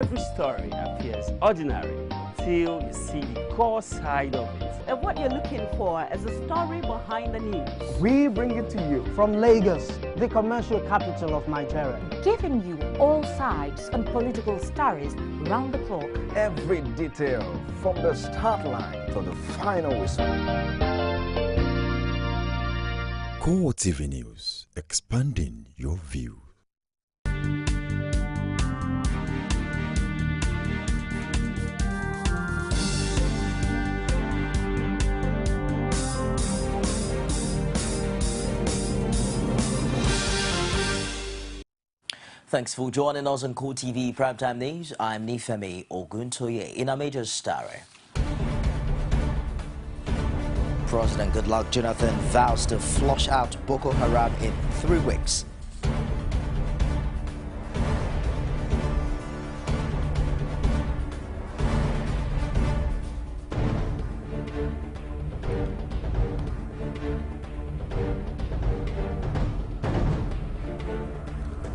Every story appears ordinary till you see the core side of it. And what you're looking for is a story behind the news. We bring it to you from Lagos, the commercial capital of Nigeria. Giving you all sides and political stories round the clock. Every detail from the start line to the final whistle. CoreTV News, expanding your view. Thanks for joining us on CoreTV Primetime News. I'm Nifemi Oguntoye. In our major story, President Goodluck Jonathan vows to flush out Boko Haram in 3 weeks.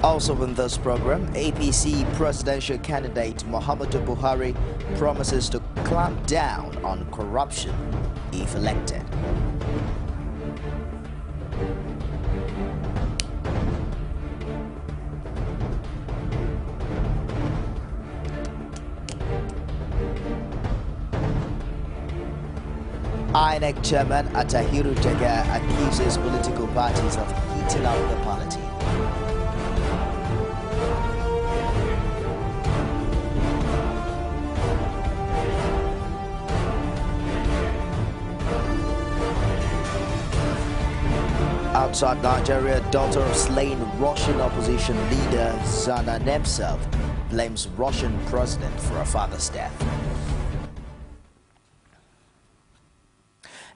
Also in this program, APC presidential candidate Muhammadu Buhari promises to clamp down on corruption if elected. INEC chairman Atahiru Jega accuses political parties of heating up the polity. Outside Nigeria, daughter of slain Russian opposition leader Zana Nemtsov blames Russian president for her father's death.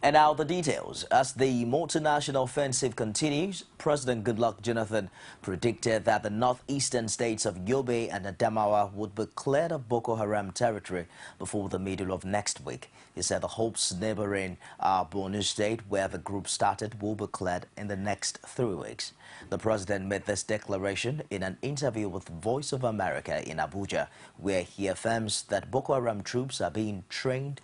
And now the details. As the multinational offensive continues, President Goodluck Jonathan predicted that the northeastern states of Yobe and Adamawa would be cleared of Boko Haram territory before the middle of next week. He said the Hope's neighboring Borno state, where the group started, will be cleared in the next 3 weeks. The president made this declaration in an interview with Voice of America in Abuja, where he affirms that Boko Haram troops are being trained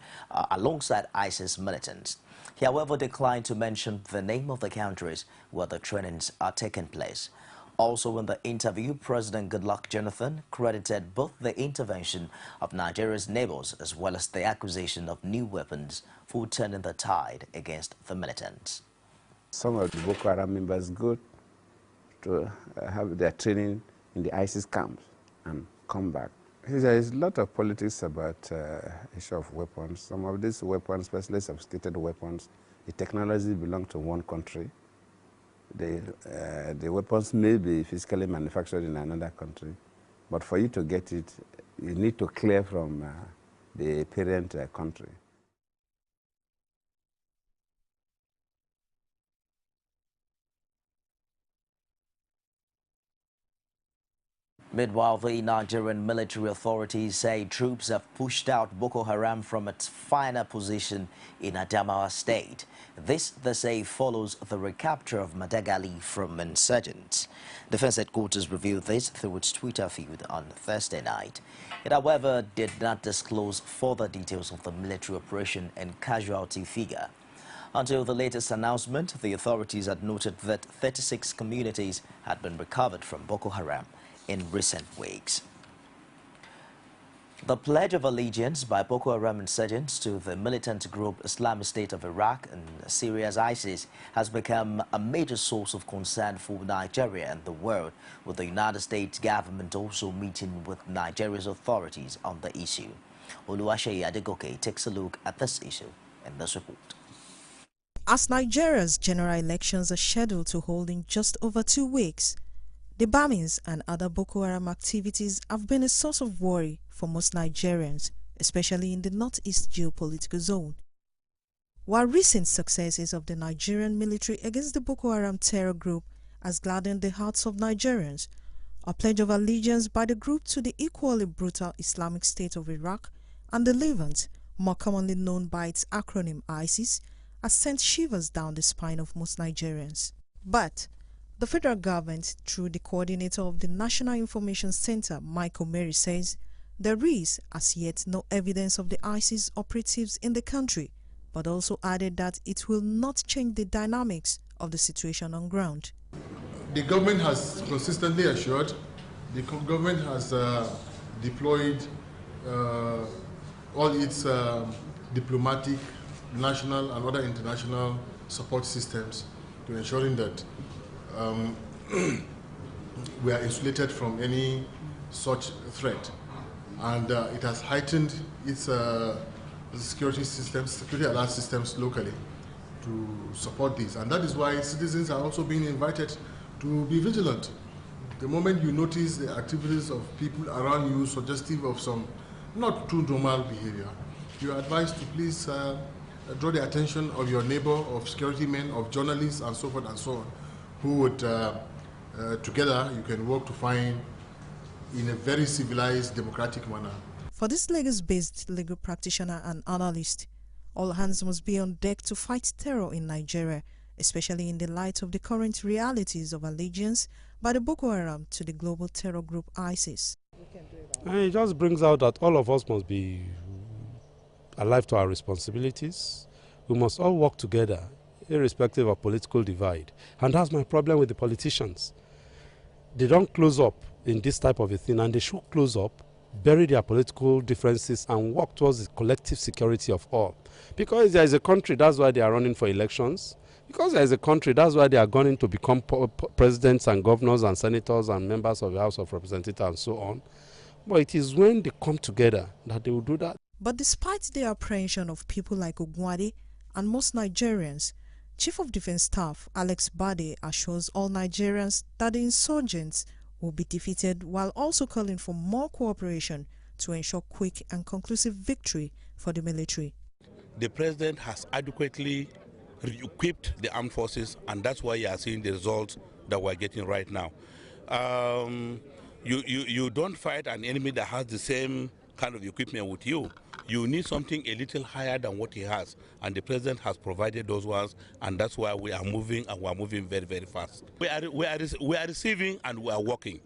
alongside ISIS militants. He, however, declined to mention the name of the countries where the trainings are taking place. Also in the interview, President Goodluck Jonathan credited both the intervention of Nigeria's neighbors as well as the acquisition of new weapons for turning the tide against the militants. Some of the Boko Haram members go to have their training in the ISIS camps and come back. There is a lot of politics about issue of weapons. Some of these weapons, especially sophisticated weapons, the technology belongs to one country. The weapons may be physically manufactured in another country, but for you to get it, you need to clear from the parent country. Meanwhile, the Nigerian military authorities say troops have pushed out Boko Haram from its final position in Adamawa state. This, they say, follows the recapture of Madagali from insurgents. Defense headquarters revealed this through its Twitter feed on Thursday night. It, however, did not disclose further details of the military operation and casualty figure. Until the latest announcement, the authorities had noted that 36 communities had been recovered from Boko Haram in recent weeks. The Pledge of Allegiance by Boko Haram insurgents to the militant group Islamic State of Iraq and Syria's ISIS has become a major source of concern for Nigeria and the world, with the United States government also meeting with Nigeria's authorities on the issue. Oluwaseyi Adegoke takes a look at this issue in this report. As Nigeria's general elections are scheduled to hold in just over 2 weeks, the bombings and other Boko Haram activities have been a source of worry for most Nigerians, especially in the northeast geopolitical zone. While recent successes of the Nigerian military against the Boko Haram terror group has gladdened the hearts of Nigerians, a pledge of allegiance by the group to the equally brutal Islamic State of Iraq and the Levant, more commonly known by its acronym ISIS, has sent shivers down the spine of most Nigerians. But the federal government, through the coordinator of the National Information Center, Michael Mary, says there is as yet no evidence of the ISIS operatives in the country, but also added that it will not change the dynamics of the situation on ground. The government has consistently assured, the government has deployed all its diplomatic, national and other international support systems to ensuring that we are insulated from any such threat. And it has heightened its security systems, security alert systems locally to support this. And that is why citizens are also being invited to be vigilant. The moment you notice the activities of people around you suggestive of some not too normal behavior, you are advised to please draw the attention of your neighbor, of security men, of journalists, and so forth and so on, who would, together, you can work to find in a very civilized, democratic manner. For this Lagos-based legal practitioner and analyst, all hands must be on deck to fight terror in Nigeria, especially in the light of the current realities of allegiance by the Boko Haram to the global terror group ISIS. And it just brings out that all of us must be alive to our responsibilities. We must all work together, irrespective of political divide. And that's my problem with the politicians. They don't close up in this type of a thing, and they should close up, bury their political differences, and work towards the collective security of all. Because there is a country, that's why they are running for elections. Because there is a country, that's why they are going to become presidents and governors and senators and members of the House of Representatives and so on. But it is when they come together that they will do that. But despite the apprehension of people like Ogwade and most Nigerians, Chief of Defense Staff Alex Bade assures all Nigerians that the insurgents will be defeated, while also calling for more cooperation to ensure quick and conclusive victory for the military. The president has adequately equipped the armed forces, and that's why you are seeing the results that we're getting right now. You don't fight an enemy that has the same kind of equipment with you. You need something a little higher than what he has, and the president has provided those ones, and that's why we are moving, and we are moving very, very fast. We are receiving and we are working.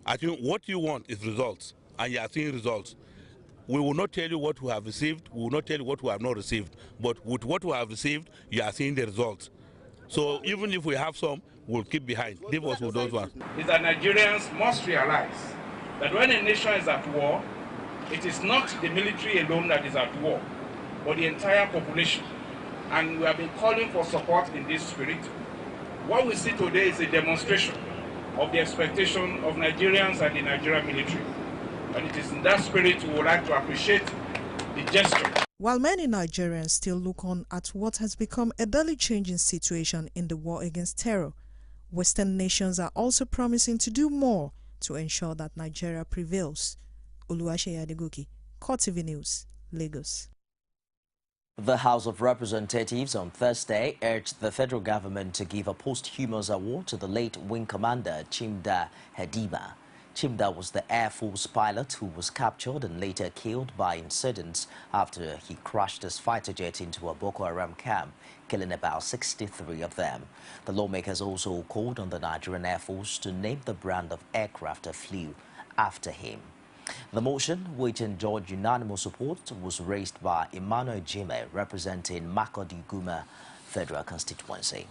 I think what you want is results, and you are seeing results. We will not tell you what we have received, we will not tell you what we have not received, but with what we have received, you are seeing the results. So even if we have some, we'll keep behind. Leave us with those ones. Is that Nigerians must realize that when a nation is at war, it is not the military alone that is at war, but the entire population. And we have been calling for support in this spirit. What we see today is a demonstration of the expectation of Nigerians and the Nigerian military. And it is in that spirit we would like to appreciate the gesture. While many Nigerians still look on at what has become a daily changing situation in the war against terror, Western nations are also promising to do more to ensure that Nigeria prevails. Oluwaseyi Adegoke, CoreTV News, Lagos. The House of Representatives on Thursday urged the federal government to give a posthumous award to the late Wing Commander Chimda Hedima. Chimda was the Air Force pilot who was captured and later killed by insurgents after he crashed his fighter jet into a Boko Haram camp, killing about 63 of them. The lawmakers also called on the Nigerian Air Force to name the brand of aircraft that flew after him. The motion, which enjoyed unanimous support, was raised by Emmanuel Jime, representing Makurdi Guma Federal Constituency.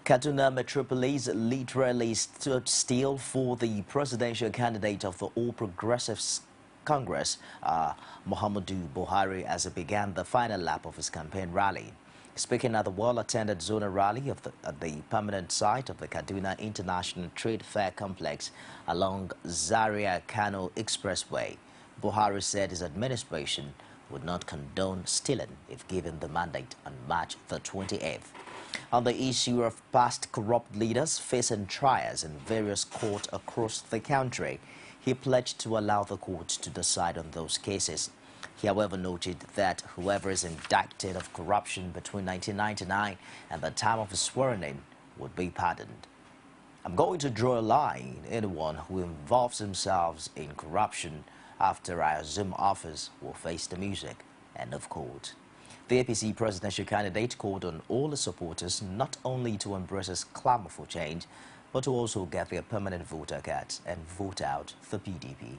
Kaduna Metropolis literally stood still for the presidential candidate of the All Progressives Congress, Muhammadu Buhari, as he began the final lap of his campaign rally. Speaking at the well-attended zonal rally at the permanent site of the Kaduna International Trade Fair Complex along Zaria-Kano Expressway, Buhari said his administration would not condone stealing if given the mandate on March the 28th. On the issue of past corrupt leaders facing trials in various courts across the country, he pledged to allow the courts to decide on those cases. He, however, noted that whoever is indicted of corruption between 1999 and the time of his swearing-in would be pardoned. I'm going to draw a line. Anyone who involves himself in corruption after I assume office will face the music. End of quote. The APC presidential candidate called on all his supporters not only to embrace his clamor for change, but to also get their permanent voter cards and vote out the PDP.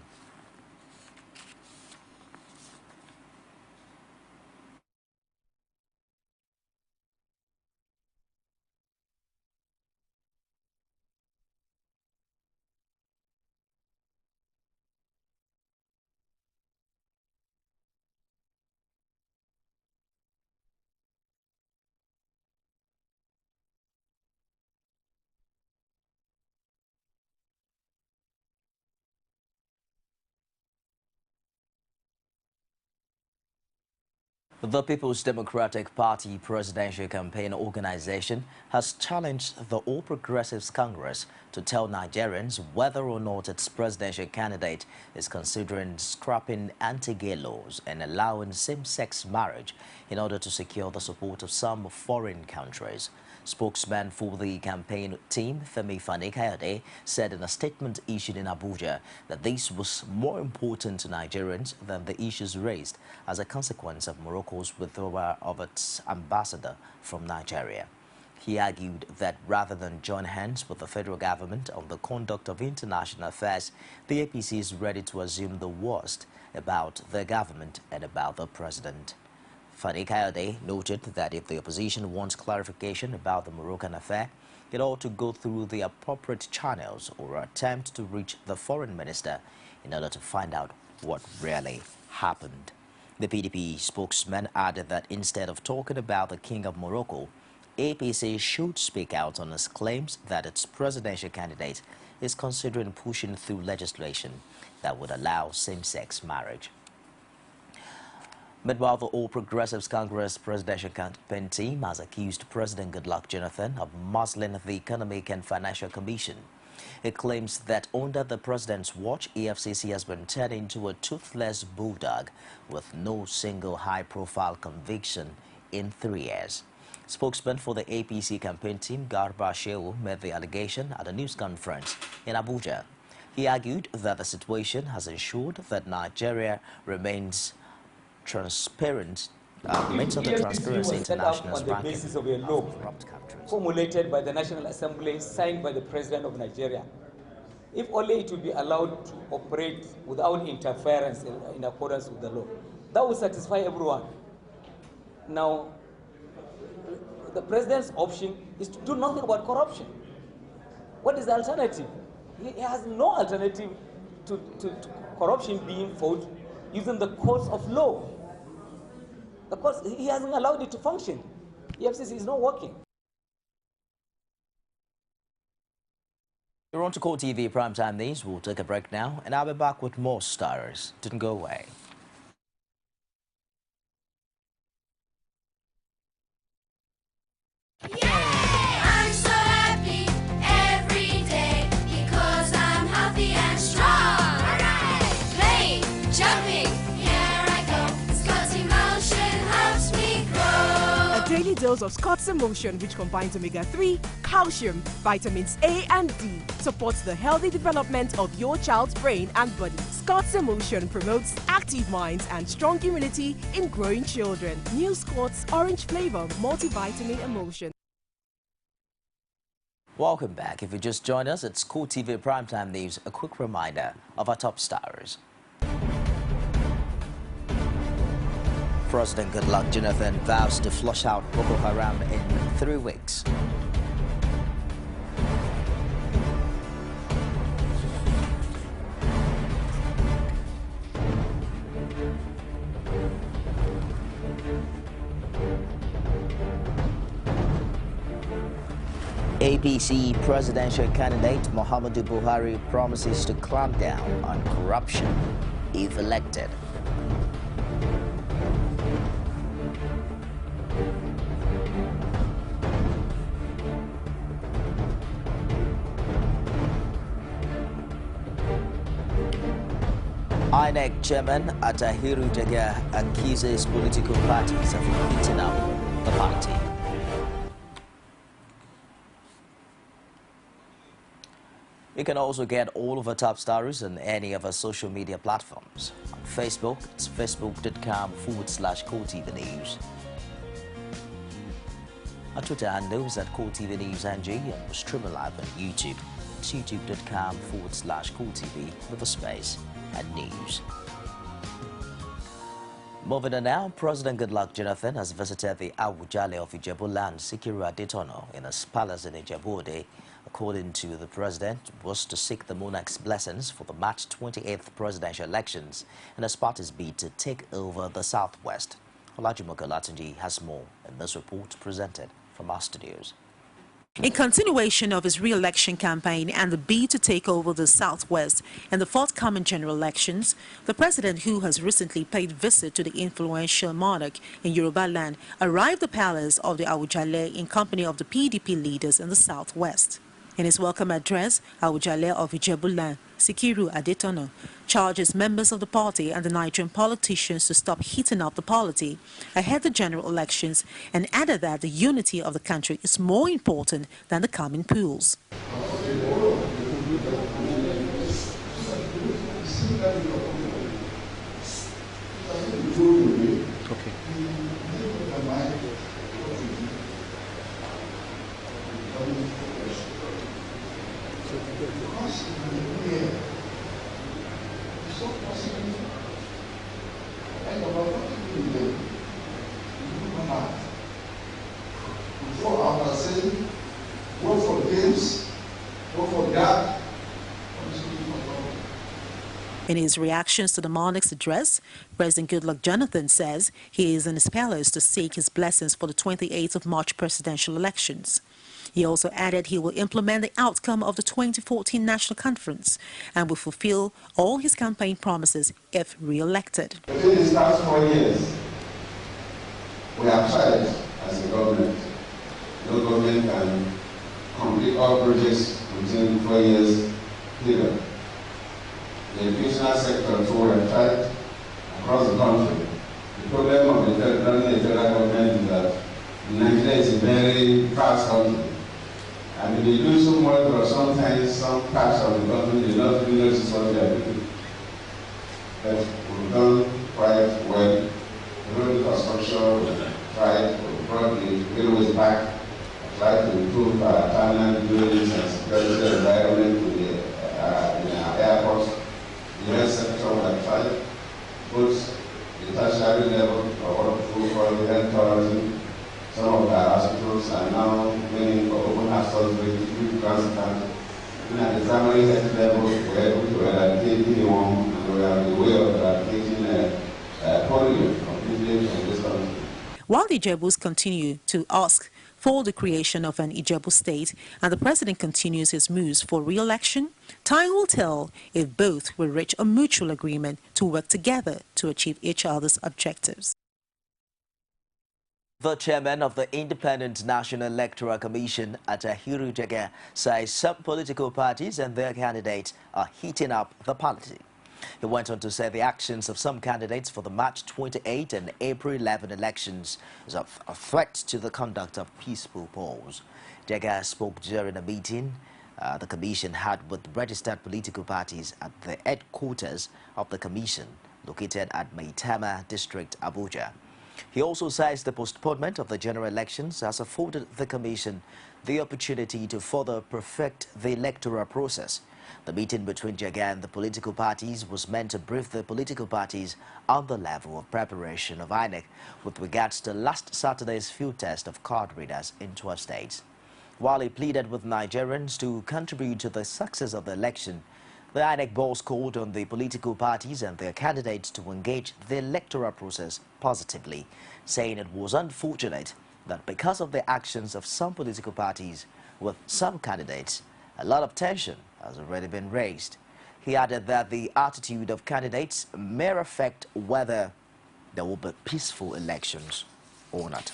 The People's Democratic Party Presidential Campaign Organization has challenged the All Progressives Congress to tell Nigerians whether or not its presidential candidate is considering scrapping anti-gay laws and allowing same-sex marriage in order to secure the support of some foreign countries. Spokesman for the campaign team, Femi Fani-Kayode, said in a statement issued in Abuja that this was more important to Nigerians than the issues raised as a consequence of Morocco's withdrawal of its ambassador from Nigeria. He argued that rather than join hands with the federal government on the conduct of international affairs, the APC is ready to assume the worst about the government and about the president. Fani-Kayode noted that if the opposition wants clarification about the Moroccan affair, it ought to go through the appropriate channels or attempt to reach the foreign minister in order to find out what really happened. The PDP spokesman added that instead of talking about the King of Morocco, APC should speak out on its claims that its presidential candidate is considering pushing through legislation that would allow same-sex marriage. Meanwhile, the All Progressives Congress presidential campaign team has accused President Goodluck Jonathan of muzzling the Economic and Financial Commission. It claims that under the president's watch, EFCC has been turned into a toothless bulldog with no single high-profile conviction in 3 years. Spokesman for the APC campaign team, Garba Shehu, made the allegation at a news conference in Abuja. He argued that the situation has ensured that Nigeria remains transparent, remains on the Transparency International's ranking basis of a law corrupt countries. Formulated by the National Assembly, signed by the President of Nigeria. If only it will be allowed to operate without interference in accordance with the law, that will satisfy everyone. Now, the President's option is to do nothing about corruption. What is the alternative? He has no alternative to corruption being fought using the courts of law. Of course, he hasn't allowed it to function. The FCC is not working. You're on to CoreTV Primetime News. We'll take a break now, and I'll be back with more stars. Didn't go away. I'm so happy every day because I'm healthy and strong. Playing, jumping, here I go. Scott's Emotion helps me grow. A daily dose of Scott's Emotion, which combines omega-3, calcium, vitamins A and D, supports the healthy development of your child's brain and body. Scott's Emotion promotes active minds and strong immunity in growing children. New Scott's Orange Flavor Multivitamin Emotion. Welcome back. If you just joined us, it's CoreTV Primetime News. A quick reminder of our top stars. President Goodluck Jonathan vows to flush out Boko Haram in 3 weeks. APC presidential candidate Muhammadu Buhari promises to clamp down on corruption if elected. INEC Chairman Atahiru Jega accuses political parties of beating up the party. You can also get all of our top stories on any of our social media platforms. On Facebook, it's facebook.com/CoreTV News. Our Twitter handle is at CoreTV News NG, and we're streaming live on YouTube. It's youtube.com/CoreTV with a space and news. Moving on now, President Goodluck Jonathan has visited the Awujale of Ijebu-land, Sikiru Adetono, in his palace in Ijebu-Ode. According to the president, was to seek the monarch's blessings for the March 28th presidential elections and as party's bid to take over the southwest. Olajumoke Olatunji has more in this report presented from our studios. In continuation of his re-election campaign and the bid to take over the Southwest in the forthcoming general elections, the president, who has recently paid visit to the influential monarch in Yoruba land, arrived at the palace of the Awujale in company of the PDP leaders in the Southwest. In his welcome address, Awujale of Ijebuland, Sikiru Adetono, charges members of the party and the Nigerian politicians to stop heating up the polity ahead of the general elections, and added that the unity of the country is more important than the coming polls. In his reactions to the monarch's address, President Goodluck Jonathan says he is in his palace to seek his blessings for the 28th of March presidential elections. He also added he will implement the outcome of the 2014 National Conference and will fulfill all his campaign promises if re-elected. Within these past 4 years, we have tried as a government. No government can complete all projects within 4 years period. The educational sector too have tried across the country. The problem of the federal government is that Nigeria is a very fast country. And they do so much, but sometimes some parts of the government do not really notice what they are doing. But we've done quite well. The road construction, we tried, we brought the railways back, tried to improve our terminal buildings and security environment in our airports. The health sector we have tried, both the tertiary level of what we call health tourism. Some of our hospitals are now going for open heart surgery, huge transplant. Even at the primary health level, we're able to eradicate anyone, and we have the way of eradicating polio completely from this country. While the Ijebus continue to ask for the creation of an Ijebu state and the president continues his moves for re-election, time will tell if both will reach a mutual agreement to work together to achieve each other's objectives. The chairman of the Independent National Electoral Commission, Atahiru Jega, says some political parties and their candidates are heating up the polity. He went on to say the actions of some candidates for the March 28 and April 11 elections is a threat to the conduct of peaceful polls. Jega spoke during a meeting the commission had with registered political parties at the headquarters of the commission, located at Maitama District, Abuja. He also says the postponement of the general elections has afforded the commission the opportunity to further perfect the electoral process. The meeting between Jega and the political parties was meant to brief the political parties on the level of preparation of INEC with regards to last Saturday's field test of card readers in 12 states. While he pleaded with Nigerians to contribute to the success of the election, the INEC boss called on the political parties and their candidates to engage the electoral process positively, saying it was unfortunate that because of the actions of some political parties with some candidates, a lot of tension has already been raised. He added that the attitude of candidates may affect whether there will be peaceful elections or not.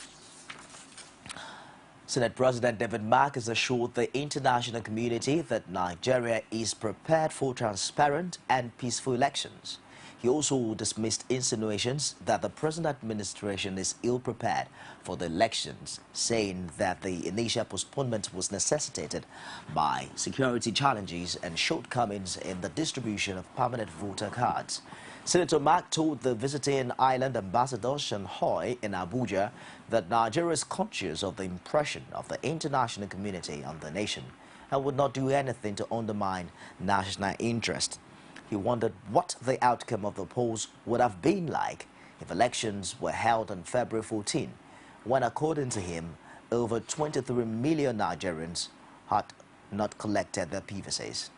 Senate President David Mark has assured the international community that Nigeria is prepared for transparent and peaceful elections. He also dismissed insinuations that the present administration is ill-prepared for the elections, saying that the initial postponement was necessitated by security challenges and shortcomings in the distribution of permanent voter cards. Senator Mark told the visiting island ambassador Shanhoi in Abuja that Nigeria is conscious of the impression of the international community on the nation and would not do anything to undermine national interest. He wondered what the outcome of the polls would have been like if elections were held on February 14, when, according to him, over 23 million Nigerians had not collected their PVCs.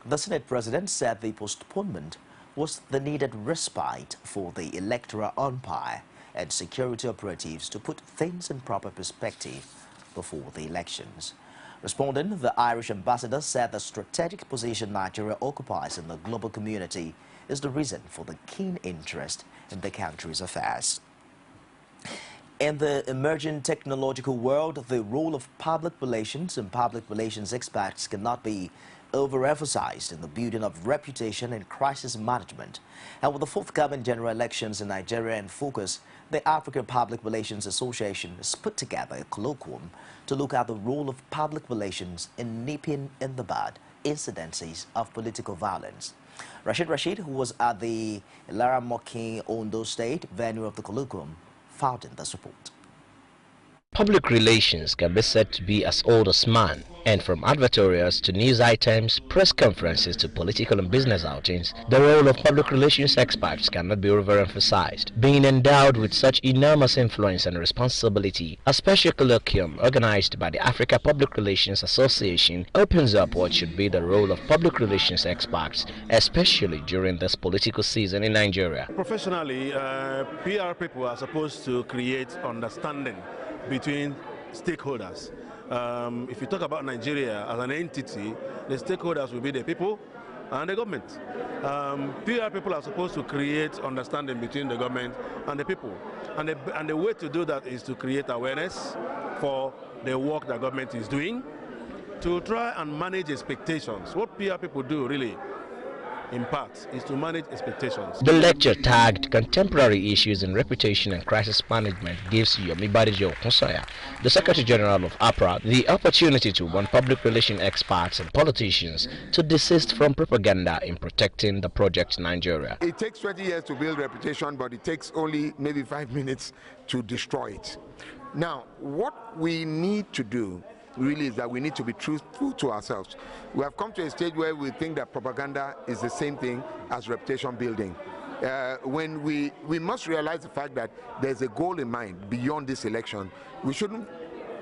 The Senate President said the postponement was the needed respite for the electoral umpire and security operatives to put things in proper perspective before the elections. Responding, the Irish ambassador said the strategic position Nigeria occupies in the global community is the reason for the keen interest in the country's affairs. In the emerging technological world, the role of public relations and public relations experts cannot be overemphasized in the building of reputation and crisis management. And with the forthcoming general elections in Nigeria in focus, the African Public Relations Association has put together a colloquium to look at the role of public relations in nipping in the bud incidences of political violence. Rashid, who was at the Ilaramokin Ondo State venue of the colloquium, found in this report. Public relations can be said to be as old as man, and from advertorials to news items, press conferences to political and business outings, the role of public relations experts cannot be overemphasized. Being endowed with such enormous influence and responsibility, a special colloquium organized by the Africa Public Relations Association opens up what should be the role of public relations experts, especially during this political season in Nigeria. Professionally, PR people are supposed to create understanding between stakeholders. If you talk about Nigeria as an entity, the stakeholders will be the people and the government. PR people are supposed to create understanding between the government and the people. And the way to do that is to create awareness for the work that government is doing, to try and manage expectations. What PR people do really, in part, is to manage expectations. The lecture tagged Contemporary Issues in Reputation and Crisis Management gives Yomi Badijo Konsoya, the Secretary General of APRA, the opportunity to warn public relation experts and politicians to desist from propaganda in protecting the project Nigeria. It takes 20 years to build reputation, but it takes only maybe 5 minutes to destroy it. Now, what we need to do really is that we need to be truthful to ourselves. We have come to a stage where we think that propaganda is the same thing as reputation building. When we must realize the fact that there's a goal in mind beyond this election. We shouldn't,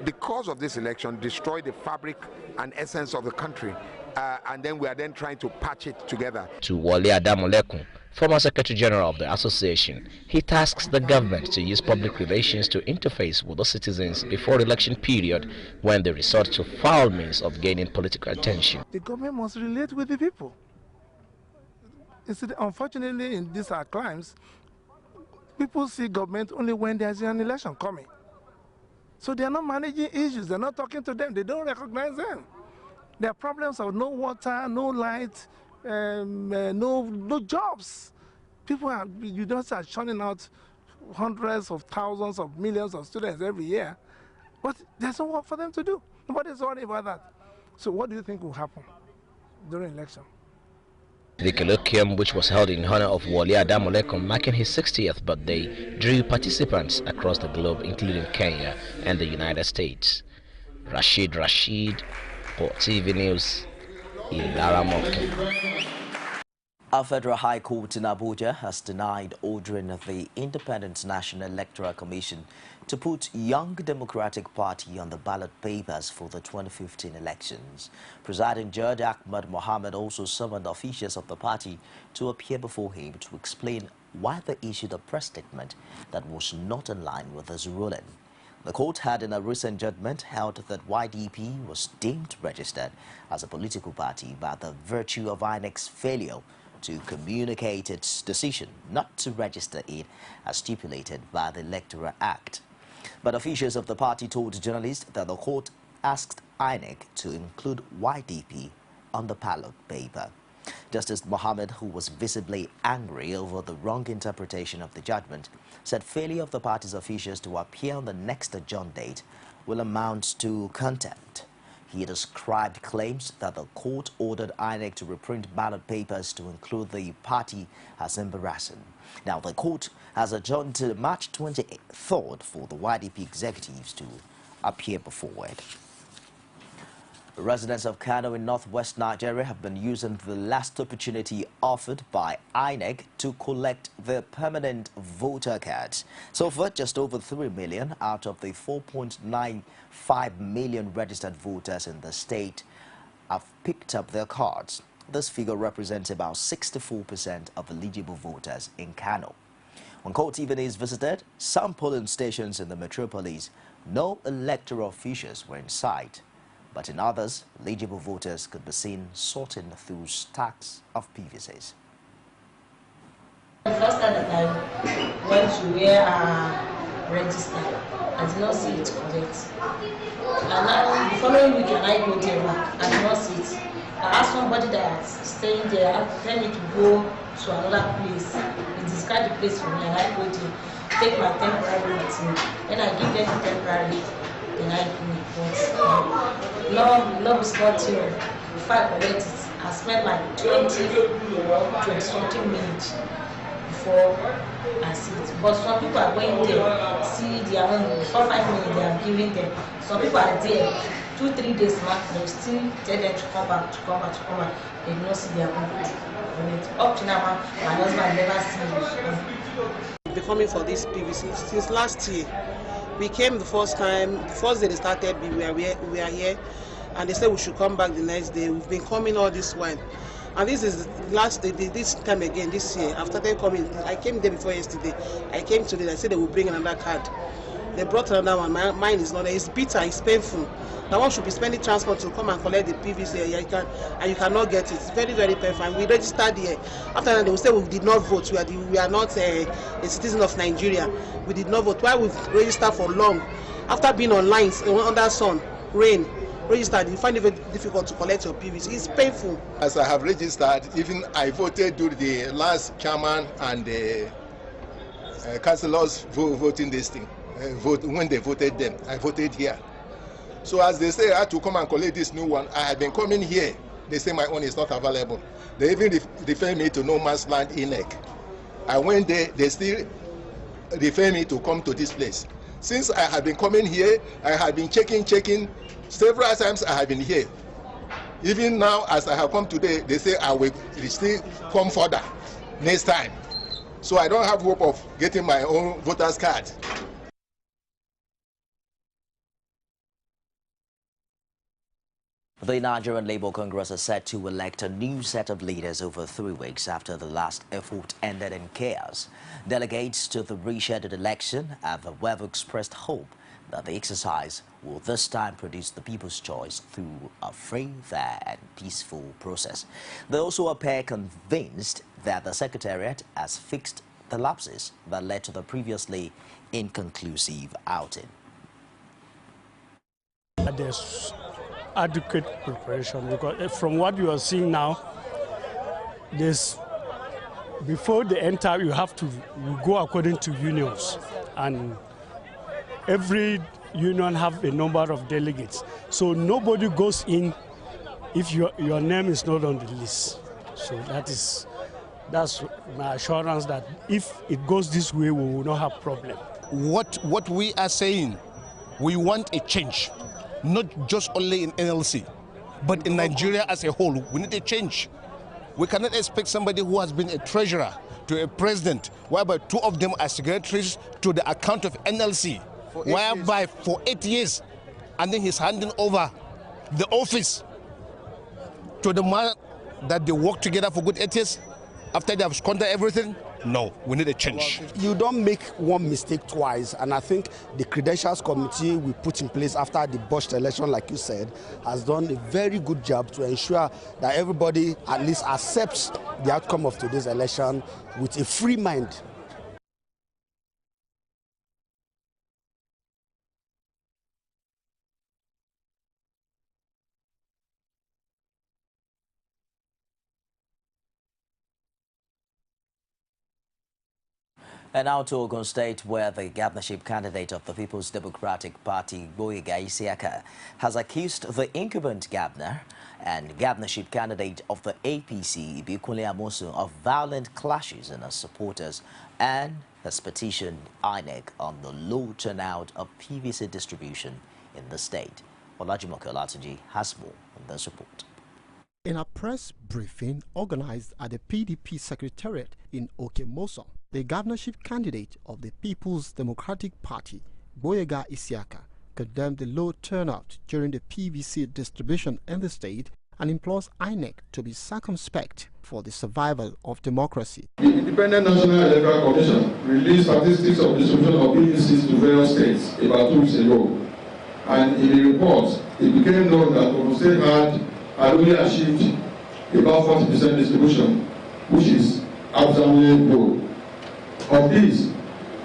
because of this election, destroy the fabric and essence of the country, and then we are then trying to patch it together. To Wale Adamolekun, former Secretary General of the association, he tasks the government to use public relations to interface with the citizens before the election period when they resort to foul means of gaining political attention. The government must relate with the people. Unfortunately, in these climes, people see government only when there's an election coming. So they are not managing issues, they're not talking to them, they don't recognize them. There are problems of no water, no light, no jobs. People are, you don't start churning out hundreds of thousands of millions of students every year, but there's no work for them to do. Nobody's worried about that. So what do you think will happen during election? The colloquium, which was held in honor of Wale Adamolekun marking his 60th birthday, drew participants across the globe, including Kenya and the United States. Rashid, CoreTV News, Ilaramokin. Our Federal High Court in Abuja has denied ordering the Independent National Electoral Commission to put Young Democratic Party on the ballot papers for the 2015 elections. Presiding Judge Ahmed Mohammed also summoned officials of the party to appear before him to explain why they issued a press statement that was not in line with his ruling. The court had in a recent judgment held that YDP was deemed registered as a political party by the virtue of INEC's failure to communicate its decision not to register it as stipulated by the Electoral Act. But officials of the party told journalists that the court asked INEC to include YDP on the ballot paper. Justice Mohammed, who was visibly angry over the wrong interpretation of the judgment, said failure of the party's officials to appear on the next adjourned date will amount to contempt. He described claims that the court ordered INEC to reprint ballot papers to include the party as embarrassing. Now, the court has adjourned to March 23rd for the YDP executives to appear before it. Residents of Kano in northwest Nigeria have been using the last opportunity offered by INEC to collect their permanent voter cards. So far, just over 3 million out of the 4.95 million registered voters in the state have picked up their cards. This figure represents about 64% of eligible voters in Kano. When CoreTV News visited some polling stations in the metropolis, no electoral officials were in sight. but in others, eligible voters could be seen sorting through stacks of PVCs. The first time that I went to where I registered, I did not see it correct. And now the following week, I go there back, I did not see it. I asked somebody that staying there, tell me to go to another place. He described the place for me, and I go there, take my temporary with me. Then I give them the temporary, then I do it. But love is not here. Before I collect it, I spent like 20 something minutes before I see it. But some people are going there, see their own 4 or 5 minutes they are giving them. Some people are there 2-3 days mark, they still tell them to come back. They do not see their own food. Up to now, my husband never seen it. Been coming for this PVC since last year. We came the first time, the first day they started, we are here, and they said we should come back the next day. We've been coming all this while. And this is last day, this time again, this year. After them coming, I came there before yesterday. I came today, they said they will bring another card. They brought another one, mine is not there. It's bitter, it's painful. Now one should be spending transport to come and collect the PVC and you cannot get it. It's very, very painful. And we registered here. After that, they will say we did not vote. We are not a citizen of Nigeria. We did not vote. Why we've registered for long? After being online, under sun, rain, registered, you find it very difficult to collect your PVC. It's painful. As I have registered, even I voted during the last chairman and the councillors voting this thing. When they voted them, I voted here. So as they say I had to come and collect this new one, I had been coming here. They say my own is not available. They even refer me to no man's land INEC. I went there, they still refer me to come to this place. Since I have been coming here, I have been checking. Several times I have been here. Even now, as I have come today, they say I will still come further next time. So I don't have hope of getting my own voter's card. The Nigerian Labour Congress is set to elect a new set of leaders over 3 weeks after the last effort ended in chaos. Delegates to the rescheduled election have however expressed hope that the exercise will this time produce the people's choice through a free, fair and peaceful process. They also appear convinced that the Secretariat has fixed the lapses that led to the previously inconclusive outing. There's adequate preparation because from what you are seeing now, before they enter, you have to go according to unions, and every union have a number of delegates. So nobody goes in if your name is not on the list. So that's my assurance that if it goes this way, we will not have problem. What we are saying, we want a change. Not just only in NLC, but in Nigeria as a whole. We need a change. We cannot expect somebody who has been a treasurer to a president, whereby 2 of them are secretaries to the account of NLC, whereby for 8 years, and then he's handing over the office to the man that they work together for good 8 years after they have squandered everything. No, we need a change. You don't make one mistake twice, and I think the Credentials Committee we put in place after the botched election, like you said, has done a very good job to ensure that everybody at least accepts the outcome of today's election with a free mind. And now to Ogun State, where the governorship candidate of the People's Democratic Party, Gboyega Isiaka, has accused the incumbent governor and governorship candidate of the APC, Ibikunle Amosun, of violent clashes in his supporters and has petitioned INEC on the low turnout of PVC distribution in the state. Olajumoke Olatunji has more on this report. In a press briefing organized at the PDP Secretariat in Okemoso, the governorship candidate of the People's Democratic Party, Gboyega Isiaka, condemned the low turnout during the PVC distribution in the state and implores INEC to be circumspect for the survival of democracy. The Independent National Electoral Commission released statistics of distribution of PVCs to various states about 2 weeks ago. And in the report, it became known that Ogun State had only achieved about 40% distribution, which is absolutely low. Of these,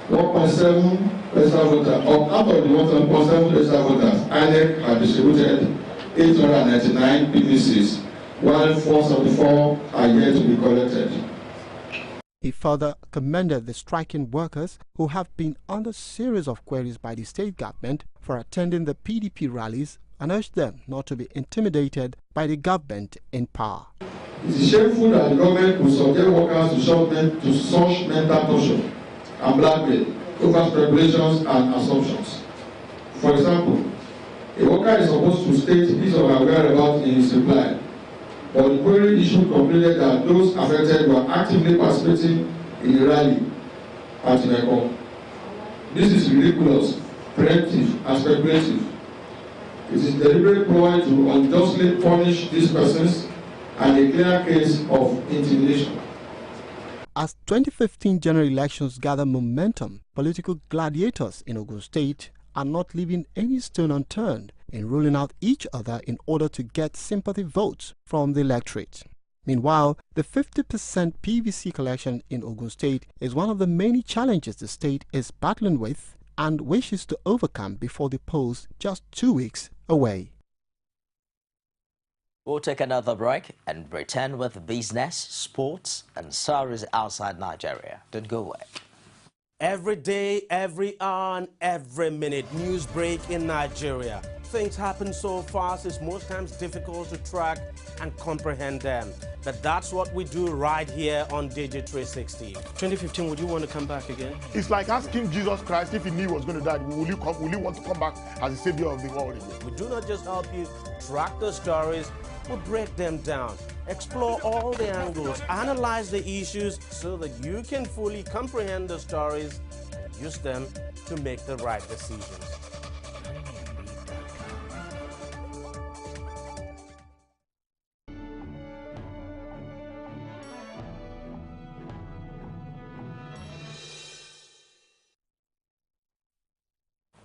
1.7 registered voters, out of the 1.7 registered voters, INEC had distributed 899 PVCs, while 474 are yet to be collected. He further commended the striking workers who have been under series of queries by the state government for attending the PDP rallies and urged them not to be intimidated by the government in power. It is shameful that the government will subject workers to such mental torture and blackmail over speculations and assumptions. For example, a worker is supposed to state his or her whereabouts in his reply, but the query issue concluded that those affected were actively participating in the rally at Tineko. This is ridiculous, preemptive, and speculative. It is a deliberate ploy to unjustly punish these persons and a clear case of intimidation. As 2015 general elections gather momentum, political gladiators in Ogun State are not leaving any stone unturned in ruling out each other in order to get sympathy votes from the electorate. Meanwhile, the 50% PVC collection in Ogun State is one of the many challenges the state is battling with and wishes to overcome before the polls just 2 weeks away. We'll take another break and return with business, sports, and stories outside Nigeria. Don't go away. Every day, every hour, and every minute, news break in Nigeria. Things happen so fast, it's most times difficult to track and comprehend them. But that's what we do right here on Digit 360. 2015, would you want to come back again? It's like asking Jesus Christ if he knew he was going to die, will you want to come back as the savior of the world again? We do not just help you track the stories, we break them down, explore all the angles, analyze the issues so that you can fully comprehend the stories and use them to make the right decisions.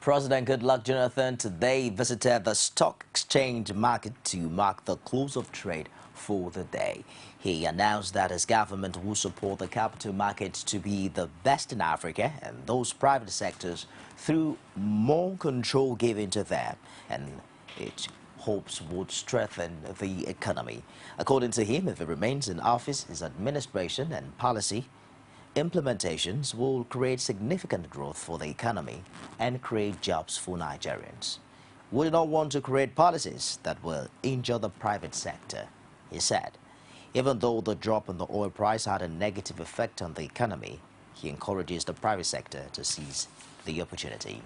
President Goodluck Jonathan today visited the stock exchange market to mark the close of trade for the day. He announced that his government will support the capital markets to be the best in Africa and those private sectors through more control given to them, and it hopes would strengthen the economy. According to him, if he remains in office, his administration and policy implementations will create significant growth for the economy and create jobs for Nigerians. We do not want to create policies that will injure the private sector, he said. Even though the drop in the oil price had a negative effect on the economy, he encourages the private sector to seize the opportunity.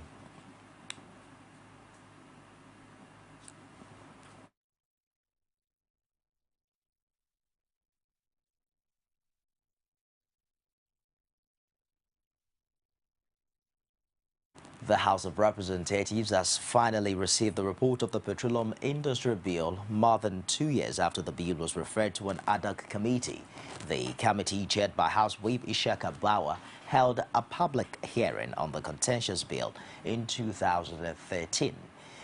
The House of Representatives has finally received the report of the Petroleum Industry Bill more than 2 years after the bill was referred to an ad hoc committee. The committee, chaired by House Whip Ishaka Bawa, held a public hearing on the contentious bill in 2013.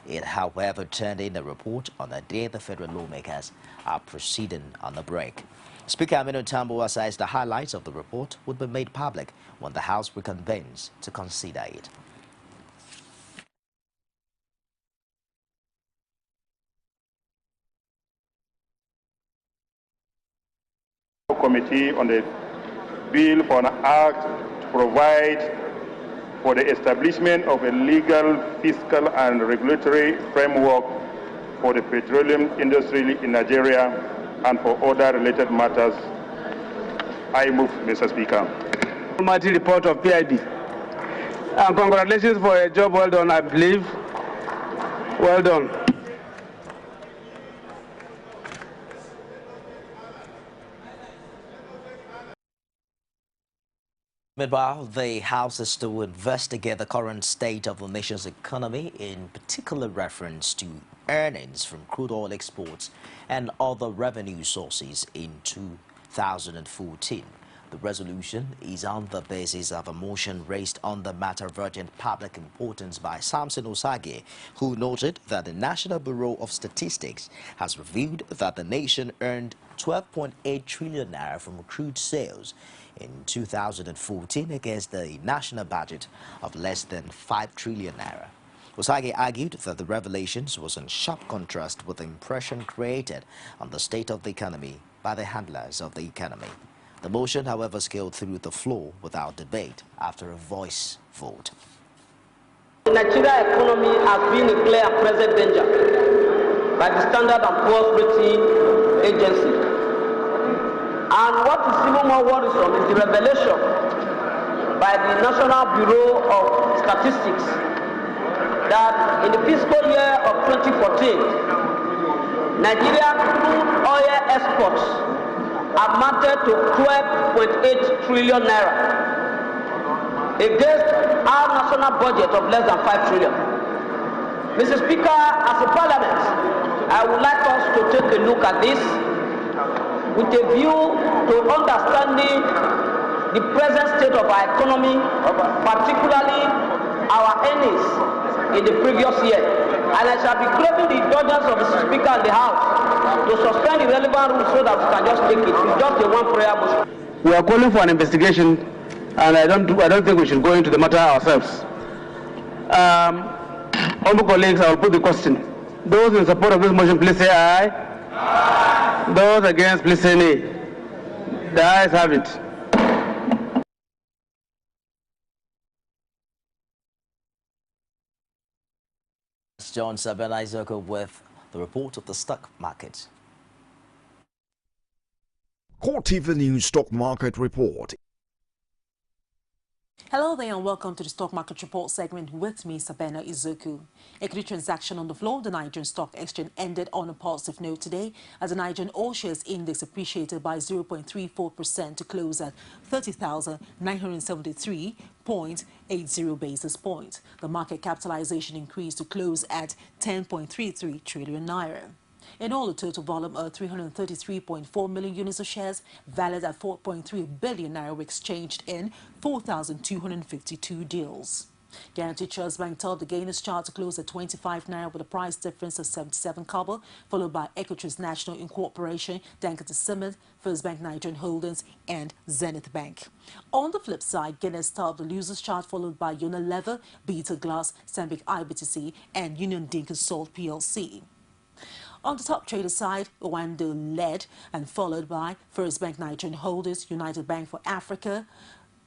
It, however, turned in a report on the day the federal lawmakers are proceeding on the break. Speaker Aminu Tambuwa says the highlights of the report would be made public when the House reconvenes to consider it. Committee on the bill for an act to provide for the establishment of a legal, fiscal and regulatory framework for the petroleum industry in Nigeria and for other related matters. I move, Mr. Speaker. Committee report of PIB. And congratulations for a job well done, I believe. Well done. Meanwhile, the House is to investigate the current state of the nation's economy, in particular reference to earnings from crude oil exports and other revenue sources in 2014. The resolution is on the basis of a motion raised on the matter of urgent public importance by Samson Osage, who noted that the National Bureau of Statistics has revealed that the nation earned 12.8 trillion naira from crude sales in 2014 against the national budget of less than 5 trillion naira. Osage argued that the revelations was in sharp contrast with the impression created on the state of the economy by the handlers of the economy. The motion, however, scaled through the floor without debate after a voice vote. The Nigeria economy has been in clear and present danger by the Standard & Poor's rating agency. And what is even more worrisome is the revelation by the National Bureau of Statistics that in the fiscal year of 2014, Nigeria crude oil exports amounted to 12.8 trillion naira against our national budget of less than 5 trillion. Mr. Speaker, as a parliament, I would like us to take a look at this with a view to understanding the present state of our economy, particularly our earnings in the previous year. And I shall be craving the indulgence of the Speaker and the House to suspend the relevant rules so that we can just take it. It's just a one prayer motion. We are calling for an investigation, and I don't think we should go into the matter ourselves. Honorable colleagues, I will put the question. Those in support of this motion, please say aye. Aye. Those against, please say nay. The ayes have it. John Sabena Izoko with the report of the stock market. CoreTV News Stock Market Report. Hello there and welcome to the Stock Market Report segment with me, Sabena Izuku. Equity transaction on the floor, the Nigerian Stock Exchange ended on a positive note today as the Nigerian All-Shares Index appreciated by 0.34% to close at 30,973.80 basis points. The market capitalization increased to close at 10.33 trillion naira. In all, the total volume of 333.4 million units of shares, valued at 4.3 billion naira, were exchanged in 4,252 deals. Guaranty Trust Bank topped the gainers chart to close at 25 naira with a price difference of 77 kobo, followed by Equitrust National Incorporation, Dangote Cement, First Bank Nigerian Holdings, and Zenith Bank. On the flip side, Guinness topped the losers chart, followed by Unilever, Beta Glass, Stanbic IBTC, and Union Dinkin Salt PLC. On the top trader side, Owando led and followed by First Bank Nigerian Holdings, United Bank for Africa,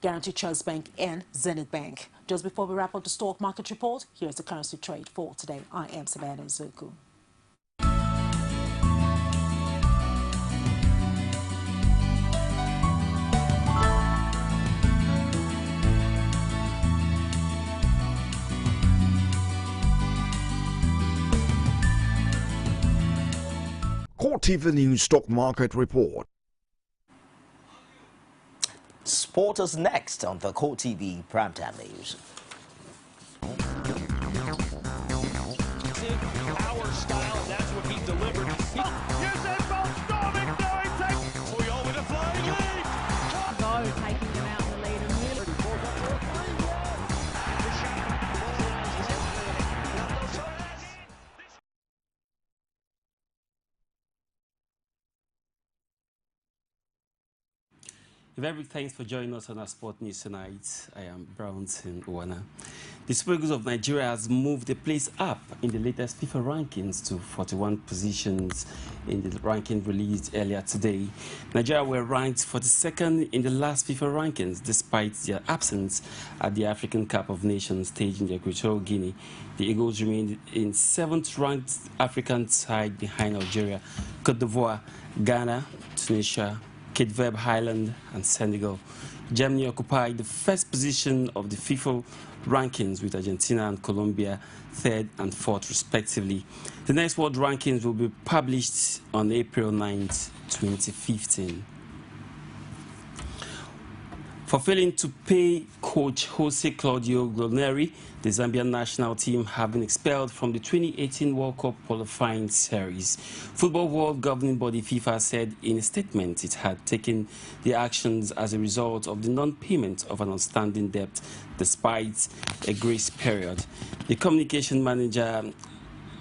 Guarantee Trust Bank, and Zenith Bank. Just before we wrap up the stock market report, here's the currency trade for today. I am Savannah Zoku. CoreTV News Stock Market Report. Sport is next on the CoreTV Primetime News. Our style, that's what he delivered. Here's that ball storming, now he takes Puyol with a flying lead. Go, taking them out in the lead. Very thanks for joining us on our Sport News tonight. I am Brownson Uwana. The Super Eagles of Nigeria has moved a place up in the latest FIFA rankings to 41 positions in the ranking released earlier today. Nigeria were ranked 42nd in the last FIFA rankings despite their absence at the African Cup of Nations stage in Equatorial Guinea. The Eagles remained in 7th ranked African side behind Algeria, Cote d'Ivoire, Ghana, Tunisia, Cape Verde, Highland, and Senegal. Germany occupied the first position of the FIFA rankings with Argentina and Colombia 3rd and 4th respectively. The next world rankings will be published on April 9th, 2015. For failing to pay coach Jose Claudio Gloneri, the Zambian national team have been expelled from the 2018 World Cup qualifying series. Football World Governing Body FIFA said in a statement it had taken the actions as a result of the non-payment of an outstanding debt despite a grace period. The communication manager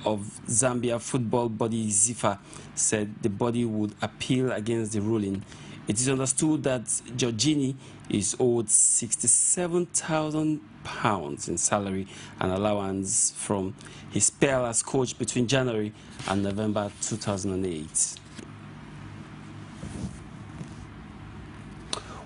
of Zambia football body ZIFA said the body would appeal against the ruling. It is understood that Giorgini is owed £67,000 in salary and allowance from his spell as coach between January and November 2008.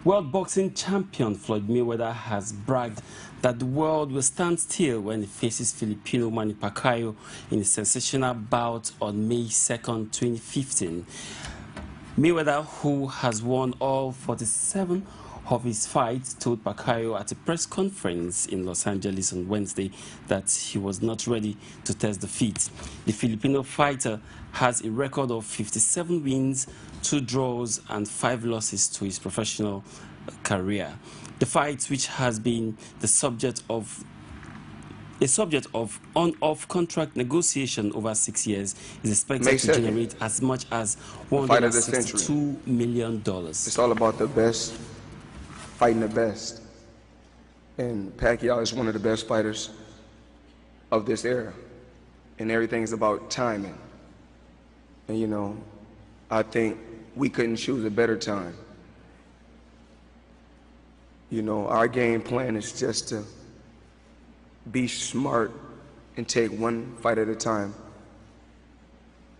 World boxing champion Floyd Mayweather has bragged that the world will stand still when he faces Filipino Manny Pacquiao in a sensational bout on May 2nd, 2015. Mayweather, who has won all 47 of his fights, told Pacquiao at a press conference in Los Angeles on Wednesday that he was not ready to test the feat. The Filipino fighter has a record of 57 wins, 2 draws and 5 losses to his professional career. The fight, which has been the subject of on-off contract negotiation over 6 years, is expected to generate as much as $162 million. It's all about the best, fighting the best. And Pacquiao is one of the best fighters of this era. And everything's about timing. And you know, I think we couldn't choose a better time. You know, our game plan is just to be smart and take one fight at a time,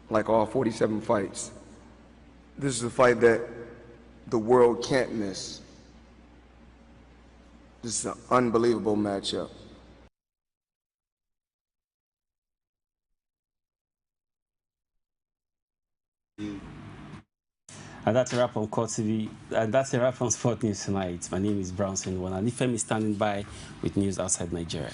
like all 47 fights. This is a fight that the world can't miss. This is an unbelievable matchup. And that's a wrap on CoreTV, and that's a wrap on Sport News Tonight. My name is Brownson Wana. Nifemi is standing by with news outside Nigeria.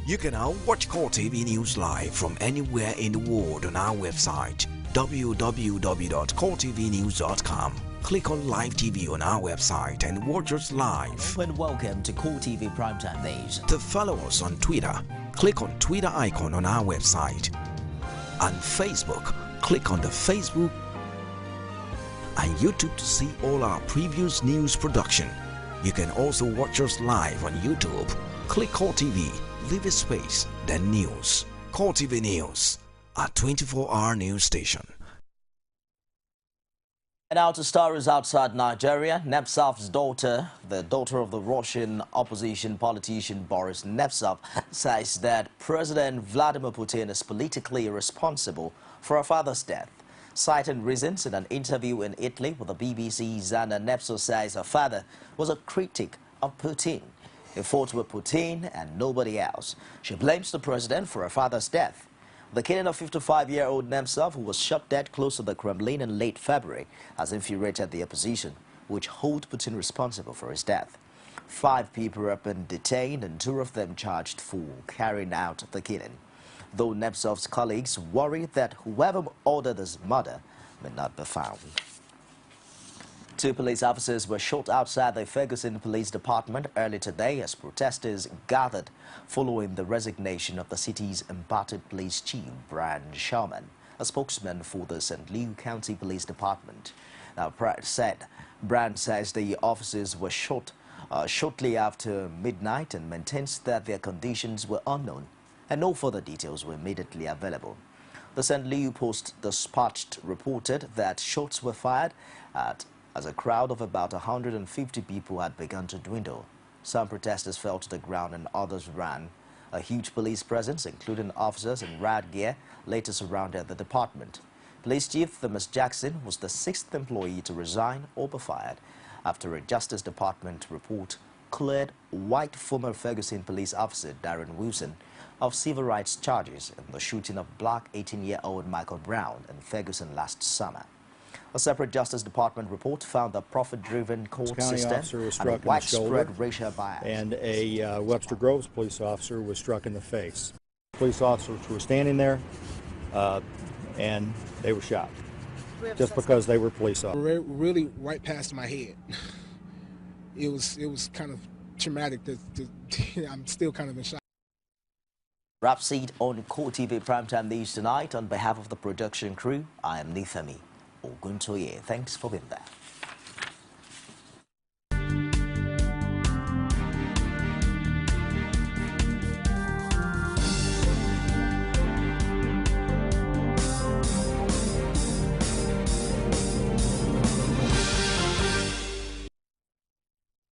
You can now watch CoreTV News live from anywhere in the world on our website, www.coretvnews.com. Click on Live TV on our website and watch us live. And welcome to CoreTV Primetime Days. To follow us on Twitter, click on Twitter icon on our website. On Facebook, click on the Facebook and YouTube to see all our previous news production. You can also watch us live on YouTube. Click CoreTV, leave a space, then news. CoreTV News, a 24-hour news station. And now to stories outside Nigeria. Nemtsov's daughter, the daughter of the Russian opposition politician Boris Nemtsov, says that President Vladimir Putin is politically responsible for her father's death. Citing reasons in an interview in Italy with the BBC, Zana Nemtsov says her father was a critic of Putin. He fought with Putin and nobody else. She blames the president for her father's death. The killing of 55-year-old Nemtsov, who was shot dead close to the Kremlin in late February, has infuriated the opposition, which hold Putin responsible for his death. 5 people have been detained and 2 of them charged for carrying out the killing, though Nemtsov's colleagues worry that whoever ordered his murder may not be found. 2 police officers were shot outside the Ferguson Police Department early today as protesters gathered following the resignation of the city's embattled police chief, Brian Sherman, a spokesman for the St. Louis County Police Department. Now, Brian says the officers were shot shortly after midnight and maintains that their conditions were unknown and no further details were immediately available. The St. Louis Post-Dispatch reported that shots were fired as a crowd of about 150 people had begun to dwindle. Some protesters fell to the ground and others ran. A huge police presence, including officers in riot gear, later surrounded the department. Police Chief Thomas Jackson was the 6th employee to resign or be fired after a Justice Department report cleared white former Ferguson police officer Darren Wilson of civil rights charges in the shooting of black 18-year-old Michael Brown in Ferguson last summer. A separate Justice Department report found a profit-driven court system and a widespread racial bias. And a Webster Groves police officer was struck in the face. Police officers were standing there and they were shot just because they were police officers. Really right past my head. it was kind of traumatic. I'm still kind of in shock. Wrap seat on CoreTV Primetime News tonight. On behalf of the production crew, I am Nithami Oguntoye. Thanks for being there.